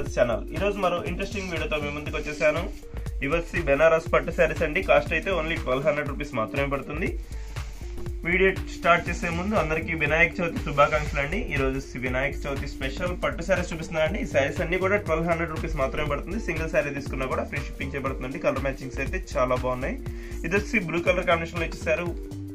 Travels channel ఈ రోజు మరో ఇంట్రెస్టింగ్ వీడియోతో మీ ముందుకు వచ్చేసాను. ఇవచ్చి బెనారస్ పట్టు సారీస్ అండి. కాస్ట్ అయితే ఓన్లీ 1200 రూపీస్ మాత్రమే పడుతుంది. వీడియో స్టార్ట్ చేసే ముందు అందరికీ వినాయక చవితి శుభాకాంక్షలు అండి. ఈ రోజు వినాయక చవితి స్పెషల్ పట్టు సారీస్ చూపిస్తున్నానండి. ఈ సారీస్ అన్ని కూడా 1200 రూపీస్ మాత్రమే పడుతుంది. సింగిల్ సారీ తీసుకున్నా కూడా ఫ్రీ షిప్పింగ్ చేయబడుతుంది. కలర్ మ్యాచింగ్స్ అయితే చాలా బాగున్నాయి. ఇది వచ్చి బ్లూ కలర్ కాంబినేషన్ లో ఇచ్చేసారు.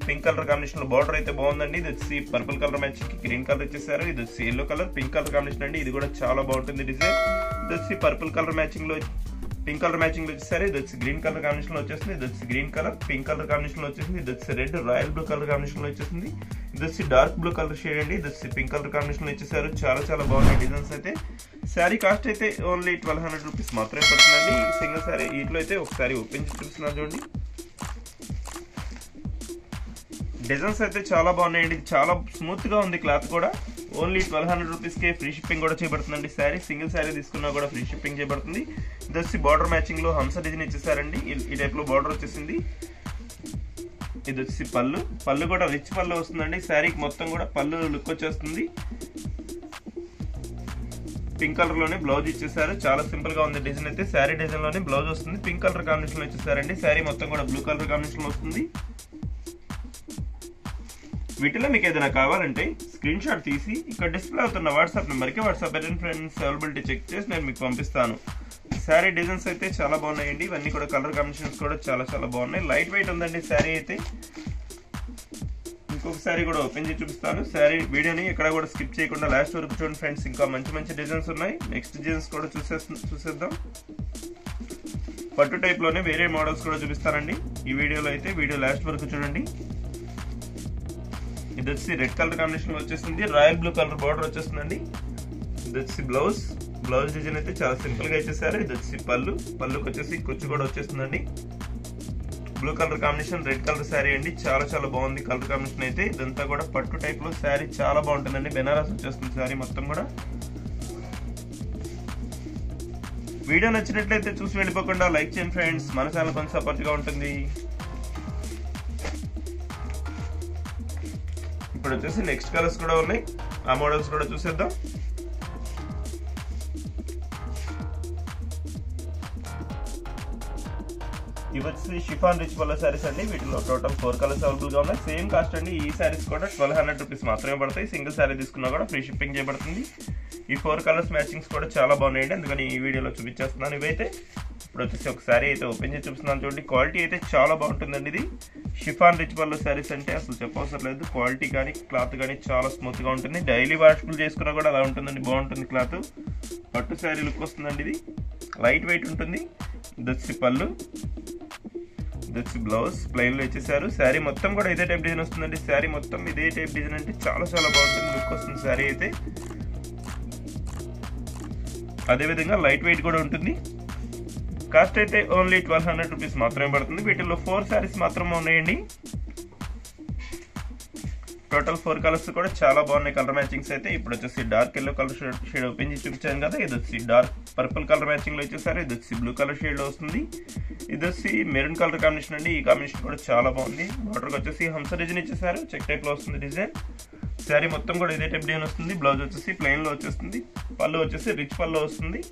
పింక్ కలర్ కాంబినేషన్ లో బార్డర్ అయితే బాగుందండి. ఇది వచ్చి పర్పుల్ కలర్ మ్యాచింగ్ కి గ్రీన్ కలర్ ఇచ్చేసారు. ఇది వచ్చి yellow colour pink colour combination అండి. ఇది కూడా చాలా బాగుంటుంది డిజైన్. ఇది వచ్చి పర్పుల్ కలర్ మ్యాచింగ్ లో పింక్ కలర్ మ్యాచింగ్ లో వచ్చేసారు. ఇది వచ్చి గ్రీన్ కలర్ కాంబినేషన్ లో వచ్చేసింది. ఇది వచ్చి green colour pink colour combination లో వచ్చేసింది. ఇది వచ్చి red royal blue colour combination లో వచ్చేసింది. ఇది వచ్చి డార్క్ బ్లూ కలర్ షేడ్ అండి. ఇది వచ్చి పింక్ కలర్ కాంబినేషన్ లో ఇచ్చేసారు. చాలా బాగున్నాయి డిజైన్స్ అయితే. శారీ కాస్ట్ అయితే ఓన్లీ 1200 రూపీస్ మాత్రమే పడుతుందండి. సింగిల్ శారీ వీటిలో అయితే ఒకసారి ఓపెన్ చేసి చూపిస్తున్నాను చూడండి. డిజైన్స్ అయితే చాలా బాగున్నాయండి. చాలా స్మూత్ గా ఉంది క్లాత్ కూడా. ఓన్లీ 1200 రూపీస్ కే ఫ్రీ షిప్పింగ్ కూడా చేయబడుతుందండి. శారీ సింగిల్ శారీ తీసుకున్నా కూడా ఫ్రీ షిప్పింగ్ చేయబడుతుంది. ఇది వచ్చి బార్డర్ మ్యాచింగ్ లో హంస డిజైన్ ఇచ్చేసారండి. ఈ టైప్ లో బార్డర్ వచ్చేసింది. ఇది వచ్చి పళ్ళు కూడా రిచ్ పళ్ళు వస్తుందండి. శారీకి మొత్తం కూడా పళ్ళు లుక్ వచ్చేస్తుంది. పింక్ కలర్ లోనే బ్లౌజ్ ఇచ్చేసారు. చాలా సింపుల్ గా ఉంది డిజైన్ అయితే. శారీ డిజైన్ లోనే బ్లౌజ్ వస్తుంది. పింక్ కలర్ కాంబినేషన్ లో ఇచ్చేసారండి. శారీ మొత్తం కూడా బ్లూ కలర్ కాంబినేషన్ లో వస్తుంది. వీటిలో మీకు ఏదైనా కావాలంటే స్క్రీన్ షాట్ తీసి ఇక్కడ డిస్ప్లే అవుతున్న వాట్సాప్ నెంబర్కి వాట్సాప్ ఫ్రెండ్స్ అవైలబిలిటీ చెక్ చేసి నేను మీకు పంపిస్తాను. శారీ డిజైన్స్ అయితే చాలా బాగున్నాయండి. ఇవన్నీ కూడా కలర్ కాంబినేషన్స్ కూడా చాలా బాగున్నాయి. లైట్ వెయిట్ ఉందండి శారీ అయితే. ఇంకొక శారీ కూడా ఓపెన్ చేసి చూపిస్తాను. శారీ వీడియోని ఎక్కడ కూడా స్కిప్ చేయకుండా లాస్ట్ వరకు చూడండి ఫ్రెండ్స్. ఇంకా మంచి డిజైన్స్ ఉన్నాయి. నెక్స్ట్ డిజైన్స్ కూడా చూసేద్దాం. పట్టు టైప్ లోనే వేరే మోడల్స్ కూడా చూపిస్తానండి ఈ వీడియోలో అయితే. వీడియో లాస్ట్ వరకు చూడండి. ఇది వచ్చి రెడ్ కలర్ కాంబినేషన్ వచ్చేసింది. రాయల్ బ్లూ కలర్ బార్డర్ వచ్చేస్తుందండి. ఇది వచ్చి బ్లౌజ్ డిజైన్ అయితే చాలా సింపుల్ గా ఇచ్చేసారు. ఇది వచ్చి పళ్ళుకి వచ్చేసి కుచ్చు కూడా వచ్చేస్తుందండి. Blue colour combination red colour sari అండి. చాలా బాగుంది కలర్ కాంబినేషన్ అయితే. ఇదంతా కూడా పట్టు టైప్ లో శారీ చాలా బాగుంటుందండి. బెనారస్ వచ్చేస్తుంది శారీ మొత్తం కూడా. వీడియో నచ్చినట్లయితే చూసి వెళ్ళిపోకుండా లైక్ చేయండి ఫ్రెండ్స్. మన ఛానల్ కొంచెం సపోర్ట్ గా ఉంటుంది. ఇప్పుడు వచ్చేసి నెక్స్ట్ కలర్స్ కూడా ఉన్నాయి. ఆ మోడల్స్ కూడా చూసేద్దాం. ఇవి వచ్చి షిఫాన్ రిచ్ పల్ల శారీస్ అండి. వీటిలో టోటల్ 4 కలర్స్ అవైలబుల్ గా ఉన్నాయి. సేమ్ కాస్ట్ అండి. ఈ శారీస్ కూడా 1200 రూపీస్ మాత్రమే పడతాయి. సింగిల్ శారీ తీసుకున్నా కూడా ఫ్రీ షిప్పింగ్ చేయబడుతుంది. ఈ 4 కలర్స్ మ్యాచింగ్స్ కూడా చాలా బాగున్నాయండి. అందుకని ఈ వీడియోలో చూపించేస్తున్నాను. ఇవైతే ఇప్పుడు వచ్చేసి ఒక శారీ అయితే ఓపెన్ చేసి చూపిస్తున్నాను చూడండి. క్వాలిటీ అయితే చాలా బాగుంటుందండి. ఇది షిఫాన్ రిచ్ పల్ల శారీస్ అంటే అసలు చెప్పవసరం లేదు. క్వాలిటీ కానీ క్లాత్ కానీ చాలా స్మూత్ గా ఉంటుంది. డైలీ వాష్ఫుల్ చేసుకున్నా కూడా అలా ఉంటుందండి. బాగుంటుంది క్లాత్. పట్టు శారీ లుక్ వస్తుందండి. ఇది లైట్ వెయిట్ ఉంటుంది. ఇది వచ్చి పళ్ళు, ఇది వచ్చి బ్లౌజ్ ప్లెయిన్ లో ఇచ్చేసారు. శారీ మొత్తం కూడా ఇదే టైప్ డిజైన్ వస్తుందండి. శారీ మొత్తం ఇదే టైప్ డిజైన్ అంటే చాలా బాగుంటుంది లుక్ వస్తుంది శారీ అయితే. అదేవిధంగా లైట్ వెయిట్ కూడా ఉంటుంది. కాస్ట్ అయితే ఓన్లీ 1200 రూపీస్ మాత్రమే పడుతుంది. వీటిలో 4 శారీస్ మాత్రమే ఉన్నాయండి. టోటల్ 4 కలర్స్ కూడా చాలా బాగున్నాయి కలర్ మ్యాచింగ్స్ అయితే. ఇప్పుడు వచ్చేసి dark yellow colour shade open చేసి చూపించాను కదా. ఇది వచ్చి డార్క్ పర్పుల్ కలర్ మ్యాచింగ్ లో ఇచ్చేసారు. ఇది వచ్చి బ్లూ కలర్ షేడ్ లో వస్తుంది. ఇది వచ్చి మెరూన్ కలర్ కాంబినేషన్ అండి. ఈ కాంబినేషన్ కూడా చాలా బాగుంది. బార్డర్ వచ్చేసి హంస డిజైన్ ఇచ్చేసారు. చెక్ టైప్ లో వస్తుంది డిజైన్. శారీ మొత్తం కూడా ఇదే టైప్ డిజైన్ వస్తుంది. బ్లౌజ్ వచ్చేసి ప్లెయిన్ లో వచ్చేస్తుంది. పళ్ళు వచ్చేసి రిచ్ పళ్ళు వస్తుంది.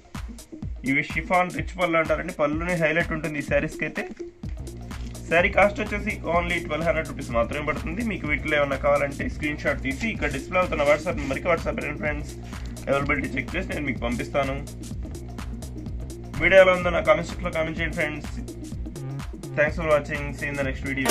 ఇవి షిఫాన్ రిచ్ పళ్ళు అంటారండి. పళ్ళునే హైలైట్ ఉంటుంది ఈ శారీస్కి అయితే. శారీ కాస్ట్ వచ్చేసి ఓన్లీ 1200 రూపీస్ మాత్రమే పడుతుంది. మీకు వీటిలో ఏమైనా కావాలంటే స్క్రీన్ షాట్ తీసి ఇక్కడ డిస్ప్లే అవుతున్న వాట్సాప్ నెంబర్కి వాట్సాప్ ఫ్రెండ్స్ అవైలబిలిటీ చెక్ చేసి నేను మీకు పంపిస్తాను. వీడియో ఎలా ఉందో నా కామెంట్ సెక్షన్ లో కామెంట్ చేయండి friends. Thanks for watching. See in the next video.